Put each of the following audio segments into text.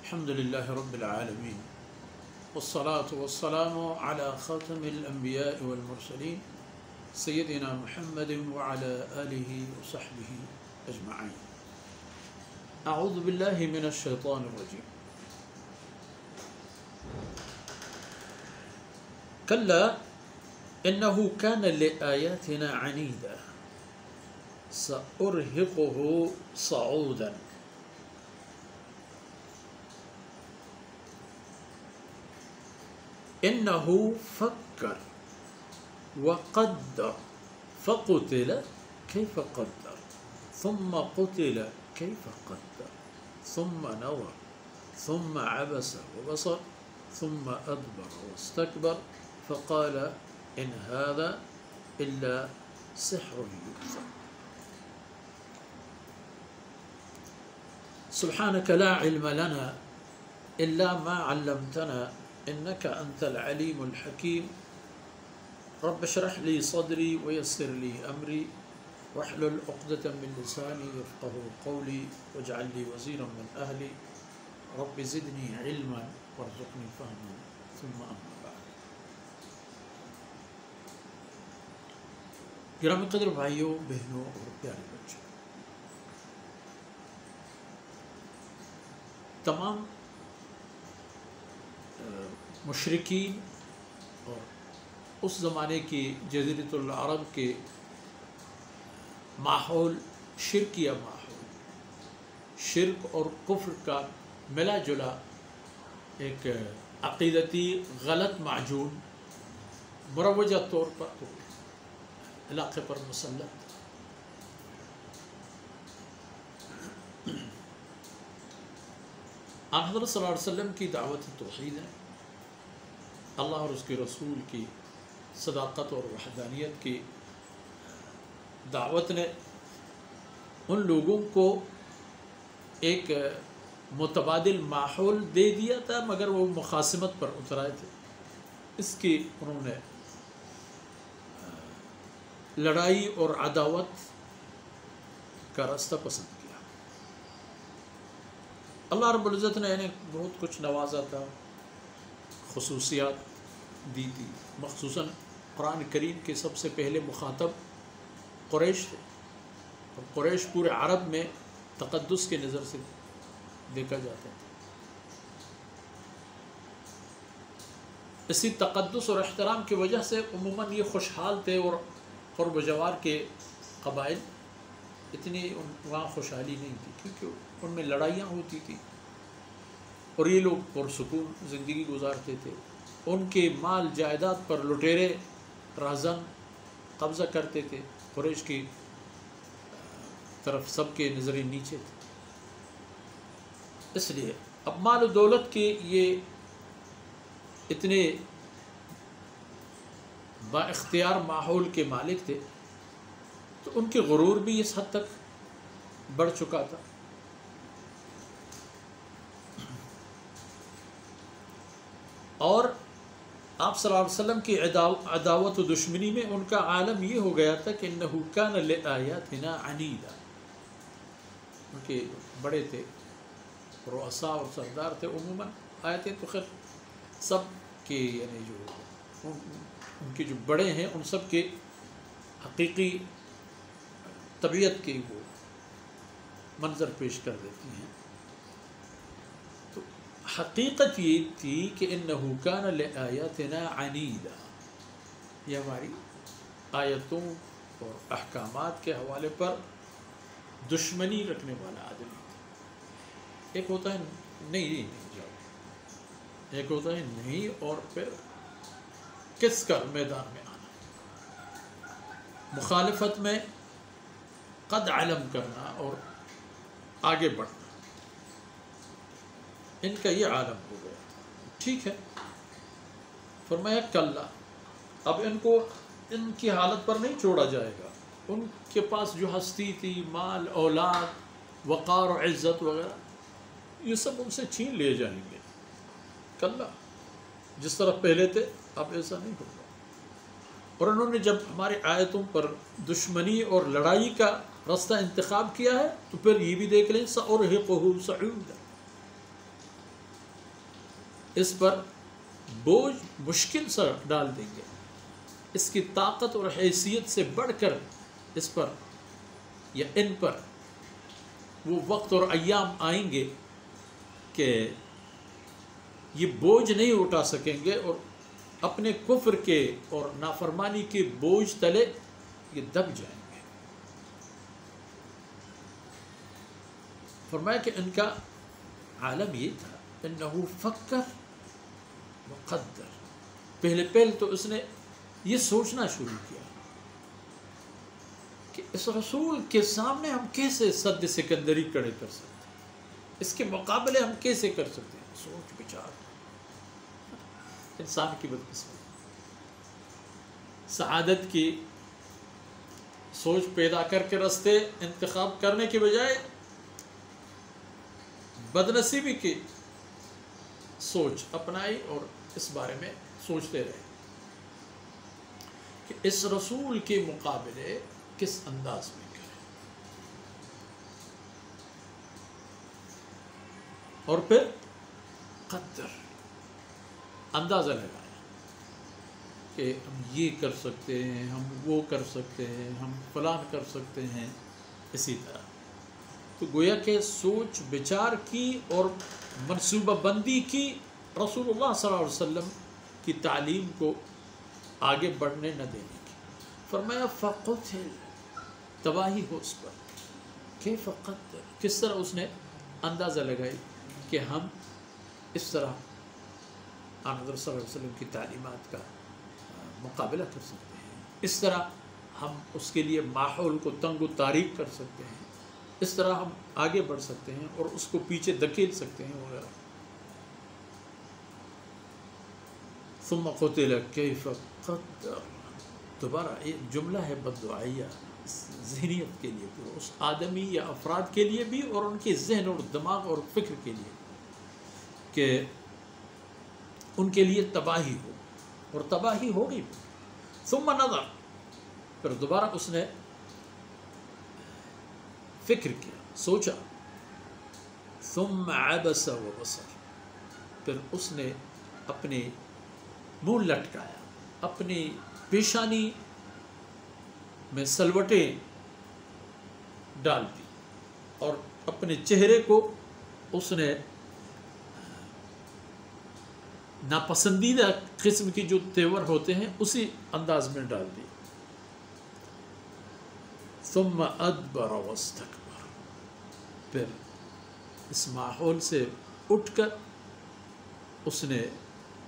الحمد لله رب العالمين والصلاة والسلام على خاتم الأنبياء والمرسلين سيدنا محمد وعلى آله وصحبه أجمعين. أعوذ بالله من الشيطان الرجيم. كلا إنه كان لآياتنا عنيدا سأرهقه صعودا. إنه فكر وقدر فقتل كيف قدر ثم قتل كيف قدر ثم نظر ثم عبس وبصر ثم أدبر واستكبر فقال إن هذا إلا سحر يؤثر. سبحانك لا علم لنا إلا ما علمتنا إنك أنت العليم الحكيم. رب اشرح لي صدري ويسر لي أمري واحلل عقدة من لساني يفقهوا قولي واجعل لي وزيرا من أهلي رب زدني علما وارزقني فهما ثم أما بعد. گرامی قدر بھائیوں بہنوں اور پیارے بچوں، تمام مشرکین اور اس زمانے کی جزیرۃ العرب کے ماحول شرکیہ ماحول، شرک اور کفر کا ملا جلا ایک عقیدتی غلط معجون مروجہ طور پر علاقے پر مسلط. آن حضرت صلی اللہ علیہ وسلم کی دعوت توحید ہے، اللہ اور اس کے رسول کی صداقت اور وحدانیت کی دعوت نے ان لوگوں کو ایک متبادل ماحول دے دیا تھا، مگر وہ مخاصمت پر اتر آئے تھے. اس کی انہوں نے لڑائی اور عداوت کا راستہ پسند کیا. اللہ رب العزت نے انہیں بہت کچھ نوازا تھا، خصوصیات دی تھی. مخصوصاً قرآن کریم کے سب سے پہلے مخاطب قریش تھے، اور قریش پورے عرب میں تقدس کی نظر سے دیکھا جاتا تھا. اسی تقدس اور احترام کی وجہ سے عموماً یہ خوشحال تھے، اور قرب و جوار کے قبائل اتنی وہاں خوشحالی نہیں تھی، کیونکہ ان میں لڑائیاں ہوتی تھیں اور یہ لوگ پرسکون زندگی گزارتے تھے. ان کے مال جائیداد پر لٹیرے رہزن قبضہ کرتے تھے. قریش کی طرف سب کے نظریں نیچے تھے. اس لیے اب مال و دولت کے یہ اتنے با اختیار ماحول کے مالک تھے، تو ان کے غرور بھی اس حد تک بڑھ چکا تھا. اور آپ صلی اللہ علیہ وسلم کی عداوت و دشمنی میں ان کا عالم یہ ہو گیا تھا کہ انہ کان لآیاتنا عنیدا. ان کے بڑے تھے، رؤساء اور سردار تھے. عموماً آیتیں تو خیر سب کے یعنی جو ان کے جو بڑے ہیں ان سب کے حقیقی طبیعت کے وہ منظر پیش کر دیتی ہیں. تو حقیقت یہ تھی کہ انہ کان لآیاتنا عنیدا، یہ ہماری آیتوں اور احکامات کے حوالے پر دشمنی رکھنے والا آدمی. ایک ہوتا ہے نہیں جاؤ، ایک ہوتا ہے نہیں اور پھر کس کر میدان میں آنا، مخالفت میں قد علم کرنا اور آگے بڑھنا. ان کا یہ عالم ہو گیا. ٹھیک ہے، فرمایا کلا، اب ان کو ان کی حالت پر نہیں چھوڑا جائے گا. ان کے پاس جو ہستی تھی، مال، اولاد، وقار و عزت وغیرہ، یہ سب ان سے چھین لیے جائیں گے. کلا، جس طرح پہلے تھے اب ایسا نہیں ہوگا. اور انہوں نے جب ہماری آیتوں پر دشمنی اور لڑائی کا راستہ انتخاب کیا ہے تو پھر یہ بھی دیکھ لیں سأرهقه صعودا، اس پر بوجھ مشکل سے ڈال دیں گے، اس کی طاقت اور حیثیت سے بڑھ کر اس پر یا ان پر وہ وقت اور ایام آئیں گے کہ یہ بوجھ نہیں اٹھا سکیں گے اور اپنے کفر کے اور نافرمانی کے بوجھ تلے یہ دب جائیں گے۔ فرمایا کہ ان کا عالم یہ تھا، انہو فکر وقدر، پہلے تو اس نے یہ سوچنا شروع کیا کہ اس رسول کے سامنے ہم کیسے سد سکندری کھڑے کر سکتے ہیں، اس کے مقابلے ہم کیسے کر سکتے ہیں۔ سوچ بچار انسان کی بدقسمتی، سعادت کی سوچ پیدا کر کے راستے انتخاب کرنے کے بجائے بدنصیبی کی سوچ اپنائی اور اس بارے میں سوچتے رہے کہ اس رسول کے مقابلے کس انداز میں کریں، اور پھر قدر اندازہ لگایا کہ ہم یہ کر سکتے ہیں، ہم وہ کر سکتے ہیں، ہم فلان کر سکتے ہیں۔ اسی طرح تو گویا کہ سوچ بچار کی اور منصوبہ بندی کی، رسول اللہ صلی اللہ علیہ وسلم کی تعلیم کو آگے بڑھنے نہ دینے کی۔ فرمایا فقتل، تباہی ہو اس پر، کیف قدر، کس طرح اس نے اندازہ لگائی کہ ہم اس طرح حضرت صلی اللہ علیہ وسلم کی تعلیمات کا مقابلہ کر سکتے ہیں، اس طرح ہم اس کے لیے ماحول کو تنگ و تاریک کر سکتے ہیں، اس طرح ہم آگے بڑھ سکتے ہیں اور اس کو پیچھے دھکیل سکتے ہیں وغیرہ۔ ثم قتل کیف قدر، دوبارہ ایک جملہ ہے بددعائیہ ذہنیت کے لیے، اس آدمی یا افراد کے لیے بھی اور ان کے ذہن اور دماغ اور فکر کے لیے کہ ان کے لیے تباہی ہو، اور تباہی ہوگی۔ ثم نظر، پھر دوبارہ اس نے فکر کیا، سوچا۔ ثم عبس وبصر، پھر اس نے اپنے منہ لٹکایا، اپنی پیشانی میں سلوٹیں ڈال دی اور اپنے چہرے کو اس نے ناپسندیدہ قسم کی جو تیور ہوتے ہیں اسی انداز میں ڈال دی۔ ثم ادبر واستکبر، پھر اس ماحول سے اٹھ کر اس نے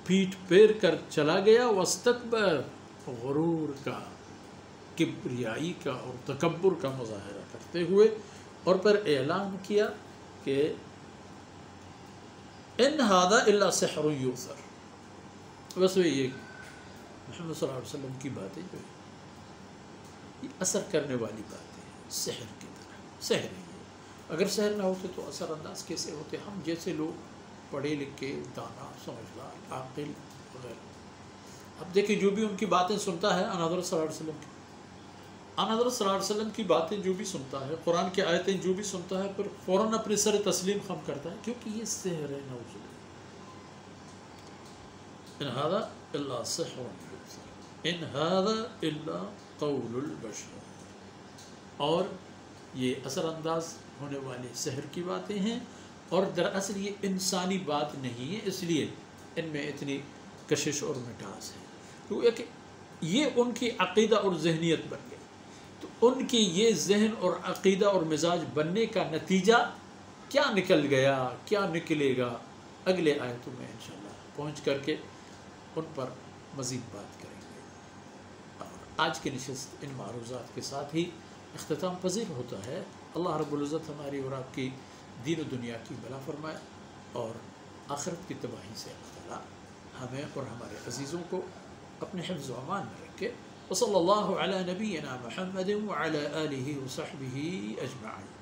پیٹ پھیر کر چلا گیا، واستکبر، غرور کا، کبریائی کا اور تکبر کا مظاہرہ کرتے ہوئے، اور پھر اعلان کیا کہ ان ھذا الا سحر یؤثر، بس یہ محمد صلی اللہ علیہ وسلم کی باتیں جو ہیں یہ اثر کرنے والی باتیں ہیں، سحر کی طرح، سحر ہی ہے۔ اگر سحر نہ ہوتے تو اثر انداز کیسے ہوتے؟ ہم جیسے لوگ پڑھے لکھے، دانا، سمجھدار، عاقل وغیرہ، اب دیکھیں جو بھی ان کی باتیں سنتا ہے ان حضرت صلی اللہ علیہ وسلم کی، ان حضرت صلی اللہ علیہ وسلم کی باتیں جو بھی سنتا ہے، قرآن کی آیتیں جو بھی سنتا ہے، پھر فوراً اپنے سر تسلیم خم کرتا ہے، کیونکہ یہ سحر ہے، نعوذ باللہ۔ ان ھذا الا سحر یؤثر، ان ھذا الا قول البشر، اور یہ اثر انداز ہونے والے سحر کی باتیں ہیں، اور دراصل یہ انسانی بات نہیں ہے، اس لیے ان میں اتنی کشش اور مٹاس ہے، کیونکہ یہ ان کی عقیدہ اور ذہنیت بن گئی، تو ان کی یہ ذہن اور عقیدہ اور مزاج بننے کا نتیجہ کیا نکل گیا، کیا نکلے گا، اگلے آیتوں میں انشاءاللہ پہنچ کر کے ان پر مزید بات کریں گے۔ اور آج کی نشست ان معروضات کے ساتھ ہی اختتام پذیر ہوتا ہے۔ اللہ رب العزت ہماری اور آپ کی دین و دنیا کی بلا فرمائے، اور آخرت کی تباہی سے اللہ تعالیٰ ہمیں اور ہمارے عزیزوں کو اپنے حفظ و امان میں رکھے۔ وصلی اللہ علی نبینا محمد وعلی آلہ وصحبہ اجمعین۔